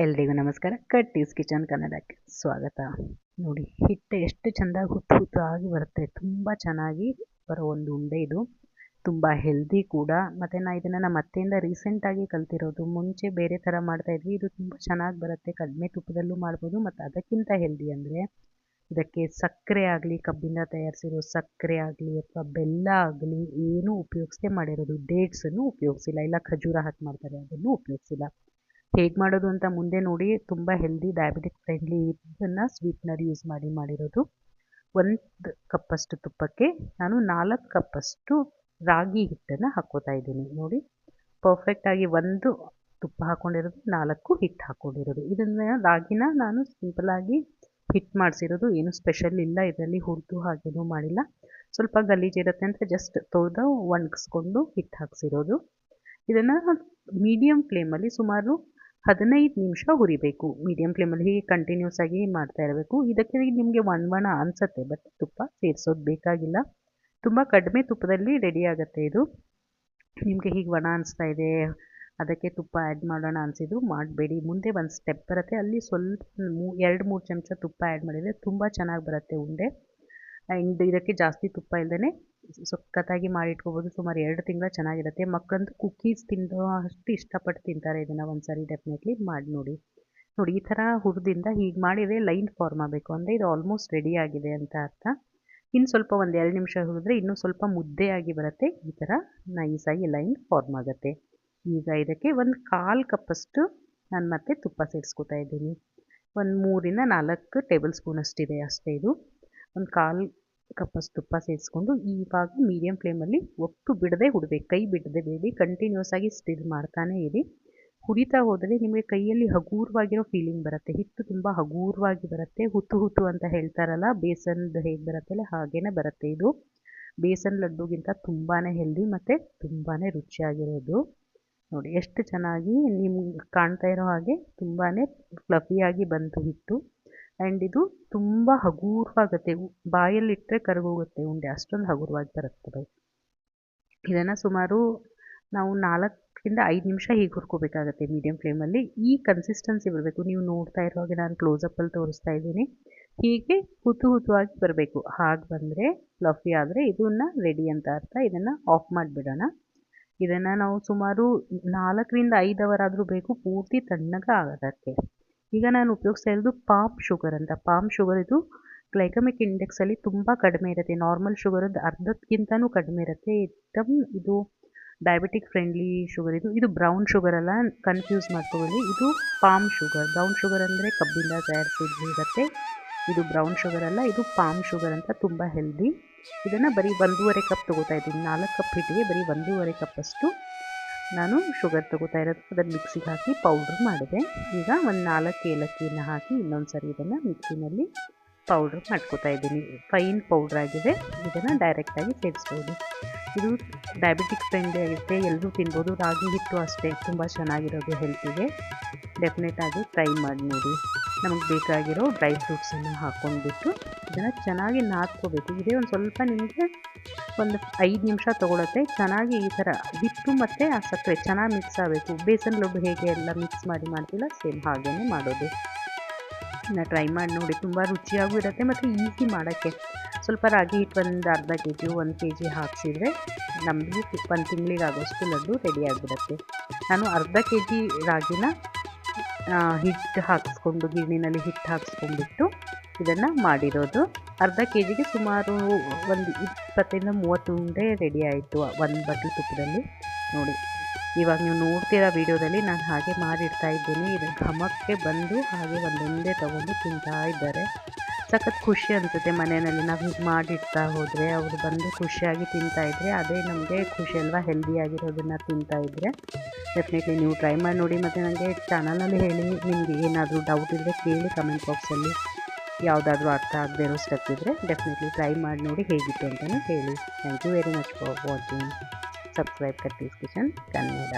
ಎಲ್ರಿಗೂ ನಮಸ್ಕಾರ. ಕಟ್ಟೀಸ್ ಕಿಚನ್ ಕನ್ನಡಕ್ಕೆ ಸ್ವಾಗತ. ನೋಡಿ, ಹಿಟ್ಟು ಎಷ್ಟು ಚೆಂದಾಗಿ ಹುತ್ತು ಹುತ್ತು ಆಗಿ ಬರುತ್ತೆ. ತುಂಬ ಚೆನ್ನಾಗಿ ಬರೋ ಒಂದು ಉಂಡೆ ಇದು. ತುಂಬ ಹೆಲ್ದಿ ಕೂಡ. ಮತ್ತು ಇದನ್ನು ನಮ್ಮ ಅತ್ತೆಯಿಂದ ರೀಸೆಂಟಾಗಿ ಕಲ್ತಿರೋದು. ಮುಂಚೆ ಬೇರೆ ಥರ ಮಾಡ್ತಾಯಿದ್ವಿ. ಇದು ತುಂಬ ಚೆನ್ನಾಗಿ ಬರುತ್ತೆ. ಕಡಿಮೆ ತುಪ್ಪದಲ್ಲೂ ಮಾಡ್ಬೋದು. ಮತ್ತು ಅದಕ್ಕಿಂತ ಹೆಲ್ದಿ ಅಂದರೆ ಇದಕ್ಕೆ ಸಕ್ಕರೆ ಆಗಲಿ, ಕಬ್ಬಿಂದ ತಯಾರಿಸಿರೋ ಸಕ್ಕರೆ ಆಗಲಿ ಅಥವಾ ಬೆಲ್ಲ ಆಗಲಿ ಏನೂ ಉಪಯೋಗಿಸದೆ ಮಾಡಿರೋದು. ಡೇಟ್ಸನ್ನು ಉಪಯೋಗಿಸಿಲ್ಲ, ಇಲ್ಲ ಖಜೂರ ಹಾಕಿ ಮಾಡ್ತಾರೆ, ಅದನ್ನು ಉಪಯೋಗಿಸಿಲ್ಲ. ಹೇಗೆ ಮಾಡೋದು ಅಂತ ಮುಂದೆ ನೋಡಿ. ತುಂಬ ಹೆಲ್ದಿ, ಡಯಾಬಿಟಿಕ್ ಫ್ರೆಂಡ್ಲಿ ಇದನ್ನು ಸ್ವೀಟ್ನರ್ ಯೂಸ್ ಮಾಡಿರೋದು. 1 ಕಪ್ಪಷ್ಟು ತುಪ್ಪಕ್ಕೆ ನಾನು 4 ಕಪ್ಪಷ್ಟು ರಾಗಿ ಹಿಟ್ಟನ್ನು ಹಾಕ್ಕೋತಾ ಇದ್ದೀನಿ. ನೋಡಿ, ಪರ್ಫೆಕ್ಟಾಗಿ 1 ತುಪ್ಪ ಹಾಕ್ಕೊಂಡಿರೋದು, 4 ಹಿಟ್ಟು ಹಾಕ್ಕೊಂಡಿರೋದು. ಇದನ್ನು ರಾಗಿನ ನಾನು ಸಿಂಪಲಾಗಿ ಹಿಟ್ಟು ಮಾಡಿಸಿರೋದು. ಏನು ಸ್ಪೆಷಲ್ ಇಲ್ಲ ಇದರಲ್ಲಿ, ಹುರಿದು ಹಾಗೇನೂ ಮಾಡಿಲ್ಲ. ಸ್ವಲ್ಪ ಗಲೀಜಿರುತ್ತೆ ಅಂತ ಜಸ್ಟ್ ತೊಳೆದು ಒಣಗಿಸ್ಕೊಂಡು ಹಿಟ್ಟು ಹಾಕ್ಸಿರೋದು. ಇದನ್ನು ಮೀಡಿಯಮ್ ಫ್ಲೇಮಲ್ಲಿ ಸುಮಾರು 15 ನಿಮಿಷ ಹುರಿಬೇಕು. ಮೀಡಿಯಮ್ ಫ್ಲೇಮಲ್ಲಿ ಹೀಗೆ ಕಂಟಿನ್ಯೂಸ್ ಆಗಿ ಮಾಡ್ತಾ ಇರಬೇಕು. ಇದಕ್ಕೆ ನಿಮಗೆ ಒಣ ಅನಿಸುತ್ತೆ, ಬಟ್ ತುಪ್ಪ ಸೇರಿಸೋದು ಬೇಕಾಗಿಲ್ಲ. ತುಂಬ ಕಡಿಮೆ ತುಪ್ಪದಲ್ಲಿ ರೆಡಿ ಆಗುತ್ತೆ ಇದು. ನಿಮಗೆ ಹೀಗೆ ಒಣ ಅನಿಸ್ತಾ ಇದೆ, ಅದಕ್ಕೆ ತುಪ್ಪ ಆ್ಯಡ್ ಮಾಡೋಣ ಅನಿಸಿದ್ರು ಮಾಡಬೇಡಿ. ಮುಂದೆ ಒಂದು ಸ್ಟೆಪ್ ಬರುತ್ತೆ, ಅಲ್ಲಿ ಸ್ವಲ್ಪ 2-3 ಚಮಚ ತುಪ್ಪ ಆ್ಯಡ್ ಮಾಡಿದರೆ ತುಂಬ ಚೆನ್ನಾಗಿ ಬರುತ್ತೆ ಉಂಡೆ. ಆ್ಯಂಡ್ ಇದಕ್ಕೆ ಜಾಸ್ತಿ ತುಪ್ಪ ಇಲ್ಲದೇ ಸಖತ್ತಾಗಿ ಮಾಡಿಟ್ಕೋಬೋದು. ಸುಮಾರು 2 ತಿಂಗಳು ಚೆನ್ನಾಗಿರುತ್ತೆ. ಮಕ್ಕಳಂತೂ ಕುಕ್ಕೀಸ್ ತಿಂದು ಅಷ್ಟು ಇಷ್ಟಪಟ್ಟು ತಿಂತಾರೆ. ಇದನ್ನು ಒಂದು ಸಾರಿ ಡೆಫಿನೆಟ್ಲಿ ಮಾಡಿ ನೋಡಿ. ನೋಡಿ, ಈ ಥರ ಹುರಿದಿಂದ ಹೀಗೆ ಮಾಡಿದರೆ ಲೈನ್ ಫಾರ್ಮ್ ಆಗಬೇಕು. ಅಂದರೆ ಇದು ಆಲ್ಮೋಸ್ಟ್ ರೆಡಿ ಆಗಿದೆ ಅಂತ ಅರ್ಥ. ಇನ್ನು ಸ್ವಲ್ಪ 1-2 ನಿಮಿಷ ಹುರಿದ್ರೆ ಇನ್ನೂ ಸ್ವಲ್ಪ ಮುದ್ದೆಯಾಗಿ ಬರುತ್ತೆ. ಈ ಥರ ನೈಸಾಗಿ ಲೈನ್ ಫಾರ್ಮ್ ಆಗುತ್ತೆ. ಈಗ ಇದಕ್ಕೆ 1/4 ಕಪ್ಪಷ್ಟು ನಾನು ಮತ್ತೆ ತುಪ್ಪ ಸೇರಿಸ್ಕೊತಾ ಇದ್ದೀನಿ. 3-4 ಟೇಬಲ್ ಸ್ಪೂನ್ ಅಷ್ಟಿದೆ ಅಷ್ಟೇ ಇದು. 1/4 ಕಪ್ಪಷ್ಟು ತುಪ್ಪ ಸೇರಿಸ್ಕೊಂಡು ಇವಾಗ ಮೀಡಿಯಮ್ ಫ್ಲೇಮಲ್ಲಿ ಒಟ್ಟು ಬಿಡದೆ ಹುಡಬೇಕು. ಕೈ ಬಿಡದೆ ಬೇಡಿ, ಕಂಟಿನ್ಯೂಸ್ ಆಗಿ ಸ್ಟಿರ್ ಮಾಡ್ತಾನೆ ಇರಿ. ಹುರಿತಾ ಹೋದರೆ ನಿಮಗೆ ಕೈಯಲ್ಲಿ ಹಗೂರವಾಗಿರೋ ಫೀಲಿಂಗ್ ಬರುತ್ತೆ. ಹಿಟ್ಟು ತುಂಬ ಹಗೂರವಾಗಿ ಬರುತ್ತೆ. ಹುತ್ತು ಹುತ್ತು ಅಂತ ಹೇಳ್ತಾರಲ್ಲ, ಬೇಸನ್ದು ಹೇಗೆ ಬರುತ್ತಲ್ಲ ಹಾಗೇ ಬರುತ್ತೆ ಇದು. ಬೇಸನ್ ಲಡ್ಡುಗಿಂತ ತುಂಬಾ ಹೆಲ್ದಿ ಮತ್ತು ತುಂಬಾ ರುಚಿಯಾಗಿರೋದು. ನೋಡಿ ಎಷ್ಟು ಚೆನ್ನಾಗಿ ನಿಮ್ಗೆ ಕಾಣ್ತಾ ಇರೋ ಹಾಗೆ ತುಂಬಾ ಫ್ಲಫಿಯಾಗಿ ಬಂತು ಹಿಟ್ಟು. ಆ್ಯಂಡ್ ಇದು ತುಂಬ ಹಗೂರವಾಗುತ್ತೆ. ಬಾಯಲ್ಲಿಟ್ಟರೆ ಕರಗೋಗುತ್ತೆ ಉಂಡೆ, ಅಷ್ಟೊಂದು ಹಗುರವಾಗಿ ಬರುತ್ತೆ. ಇದನ್ನು ಸುಮಾರು ನಾವು 4-5 ನಿಮಿಷ ಹೀಗೆ ಹುರ್ಕೋಬೇಕಾಗತ್ತೆ ಮೀಡಿಯಮ್ ಫ್ಲೇಮಲ್ಲಿ. ಈ ಕನ್ಸಿಸ್ಟೆನ್ಸಿ ಬರಬೇಕು. ನೀವು ನೋಡ್ತಾ ಇರೋ ಹಾಗೆ ನಾನು ಕ್ಲೋಸಪ್ಪಲ್ಲಿ ತೋರಿಸ್ತಾ ಇದ್ದೀನಿ. ಹೀಗೆ ಹುತ್ತು ಹುತ್ತುವಾಗಿ ಬರಬೇಕು. ಹಾಗೆ ಬಂದರೆ ಫ್ಲಫಿ ಆದರೆ ಇದನ್ನು ರೆಡಿ ಅಂತ ಅರ್ಥ. ಇದನ್ನು ಆಫ್ ಮಾಡಿಬಿಡೋಣ. ಇದನ್ನು ನಾವು ಸುಮಾರು 4-5 ಅವರ್ ಆದರೂ ಬೇಕು ಪೂರ್ತಿ ತಣ್ಣಗೆ ಆಗೋದಕ್ಕೆ. ಈಗ ನಾನು ಉಪಯೋಗಿಸ್ತಾ ಇರೋದು ಪಾಮ್ ಶುಗರ್ ಅಂತ. ಪಾಮ್ ಶುಗರ್ ಇದು ಗ್ಲೈಕಮಿಕ್ ಇಂಡೆಕ್ಸಲ್ಲಿ ತುಂಬ ಕಡಿಮೆ ಇರುತ್ತೆ. ನಾರ್ಮಲ್ ಶುಗರದ್ದು ಅರ್ಧಕ್ಕಿಂತನೂ ಕಡಿಮೆ ಇರುತ್ತೆ. ಇದು ಡಯಾಬಿಟಿಕ್ ಫ್ರೆಂಡ್ಲಿ ಶುಗರ್ ಇದು. ಇದು ಬ್ರೌನ್ ಶುಗರ್ ಅಲ್ಲ, ಕನ್ಫ್ಯೂಸ್ ಮಾಡ್ಕೊಳ್ಳಿ. ಇದು ಪಾಮ್ ಶುಗರ್. ಬ್ರೌನ್ ಶುಗರ್ ಅಂದರೆ ಕಬ್ಬಿಂದ ತಯಾರಿಸಿರುತ್ತೆ. ಇದು ಬ್ರೌನ್ ಶುಗರ್ ಅಲ್ಲ, ಇದು ಪಾಮ್ ಶುಗರ್ ಅಂತ. ತುಂಬ ಹೆಲ್ದಿ. ಇದನ್ನು ಬರೀ 1.5 ಕಪ್ ತೊಗೋತಾ ಇದ್ದೀನಿ. 4 ಕಪ್ ಹಿಟ್ಟಿಗೆ ಬರೀ 1.5 ಕಪ್ಪಷ್ಟು ನಾನು ಶುಗರ್ ತೊಗೋತಾ ಇರೋದು. ಅದನ್ನು ಮಿಕ್ಸಿಗೆ ಹಾಕಿ ಪೌಡ್ರ್ ಮಾಡಿದೆ. ಈಗ 4 ಏಲಕ್ಕಿಯನ್ನು ಹಾಕಿ ಇನ್ನೊಂದು ಸರಿ ಇದನ್ನು ಮಿಕ್ಸಿನಲ್ಲಿ ಪೌಡ್ರ್ ಮಾಡ್ಕೋತಾ ಇದ್ದೀನಿ. ಫೈನ್ ಪೌಡ್ರ್ ಆಗಿದೆ. ಇದನ್ನು ಡೈರೆಕ್ಟಾಗಿ ಸೇರಿಸ್ಬೋದು. ಇದು ಡಯಾಬಿಟಿಕ್ ಫ್ರೆಂಡ್ಲಿ ಆಗುತ್ತೆ, ಎಲ್ಲರೂ ತಿನ್ಬೋದು. ರಾಗಿ ಹಿಟ್ಟು ಅಷ್ಟೇ ತುಂಬ ಚೆನ್ನಾಗಿರೋದು ಹೆಲ್ತಿಗೆ. ಡೆಫಿನೆಟಾಗಿ ಟ್ರೈ ಮಾಡಿ ನೋಡಿ. ನಮಗೆ ಬೇಕಾಗಿರೋ ಡ್ರೈ ಫ್ರೂಟ್ಸನ್ನು ಹಾಕ್ಕೊಂಡ್ಬಿಟ್ಟು ಇದನ್ನು ಚೆನ್ನಾಗಿ ನಾದ್ಕೋಬೇಕು. ಇದೇ ಒಂದು ಸ್ವಲ್ಪ ನಿಮಗೆ 5 ನಿಮಿಷ ತೊಗೊಳುತ್ತೆ. ಚೆನ್ನಾಗಿ ಈ ಥರ ಹಿಟ್ಟು ಮತ್ತು ಆ ಸಕ್ಕರೆ ಚೆನ್ನಾಗಿ ಮಿಕ್ಸ್ ಆಗಬೇಕು. ಬೇಸನ್ ಲಡ್ಡು ಹೇಗೆ ಎಲ್ಲ ಮಿಕ್ಸ್ ಮಾಡ್ತಿಲ್ಲ, ಸೇಮ್ ಹಾಗೇ ಮಾಡೋದು. ಇನ್ನು ಟ್ರೈ ಮಾಡಿ ನೋಡಿ. ತುಂಬ ರುಚಿಯಾಗೂ ಇರುತ್ತೆ ಮತ್ತು ಈಸಿ ಮಾಡೋಕ್ಕೆ. ಸ್ವಲ್ಪ ರಾಗಿ ಹಿಟ್ಟು ಒಂದು ಅರ್ಧ kg 1 kg ಹಾಕ್ಸಿದ್ರೆ ನಮ್ಮದು 1 ತಿಂಗಳಿಗೆ ಆಗೋಷ್ಟು ಲಡ್ಡು ರೆಡಿ ಆಗಿಬಿಡುತ್ತೆ. ನಾನು ಅರ್ಧ kg ರಾಗಿನ ಹಿಟ್ಟು ಹಾಕಿಸ್ಕೊಂಡು ಗಿರಣಿನಲ್ಲಿ ಹಿಟ್ಟು ಹಾಕಿಸ್ಕೊಂಡ್ಬಿಟ್ಟು ಇದನ್ನು ಮಾಡಿರೋದು. ಅರ್ಧ kgಗೆ ಸುಮಾರು ಒಂದು 20-30 ಉಂಡೆ ರೆಡಿ ಆಯಿತು 1 ಬಟ್ಲು ತುಪ್ಪದಲ್ಲಿ. ನೋಡಿ, ಇವಾಗ ನೀವು ನೋಡ್ತಿರೋ ವಿಡಿಯೋದಲ್ಲಿ ನಾನು ಹಾಗೆ ಮಾಡಿಡ್ತಾ ಇದ್ದೀನಿ. ಇದು ಘಮಕ್ಕೆ ಬಂದು ಹಾಗೆ ಒಂದೊಂದೇ ತೊಗೊಂಡು ತಿಂತಾ ಇದ್ದಾರೆ. ಸಖತ್ ಖುಷಿ ಅನಿಸುತ್ತೆ. ಮನೆಯಲ್ಲಿ ನಾವು ಹೀಗೆ ಮಾಡಿಡ್ತಾ ಹೋದರೆ ಅವರು ಬಂದು ಖುಷಿಯಾಗಿ ತಿಂತಾಯಿದ್ರೆ ಅದೇ ನಮಗೆ ಖುಷಿ ಅಲ್ವಾ, ಹೆಲ್ದಿಯಾಗಿರೋದನ್ನು ತಿಂತಾಯಿದ್ರೆ. ಡೆಫಿನೆಟ್ಲಿ ನೀವು ಟ್ರೈ ಮಾಡಿ ನೋಡಿ. ಮತ್ತು ನನಗೆ ಚಾನಲಲ್ಲಿ ಹೇಳಿ, ನಿಮಗೆ ಏನಾದರೂ ಡೌಟ್ ಇದ್ದರೆ ಕೇಳಿ ಕಮೆಂಟ್ ಬಾಕ್ಸಲ್ಲಿ. ಯಾವುದಾದ್ರೂ ಅರ್ಥ ಆಗದೆ ಇರೋ ಸ್ಟೆಪ್ ಇದ್ದರೆ ಡೆಫಿನೆಟ್ಲಿ ಟ್ರೈ ಮಾಡಿ ನೋಡಿ ಹೇಗಿತ್ತು ಅಂತಲೂ ಹೇಳಿ. Thank you very much for watching. Subscribe Katti's kitchen Kannada.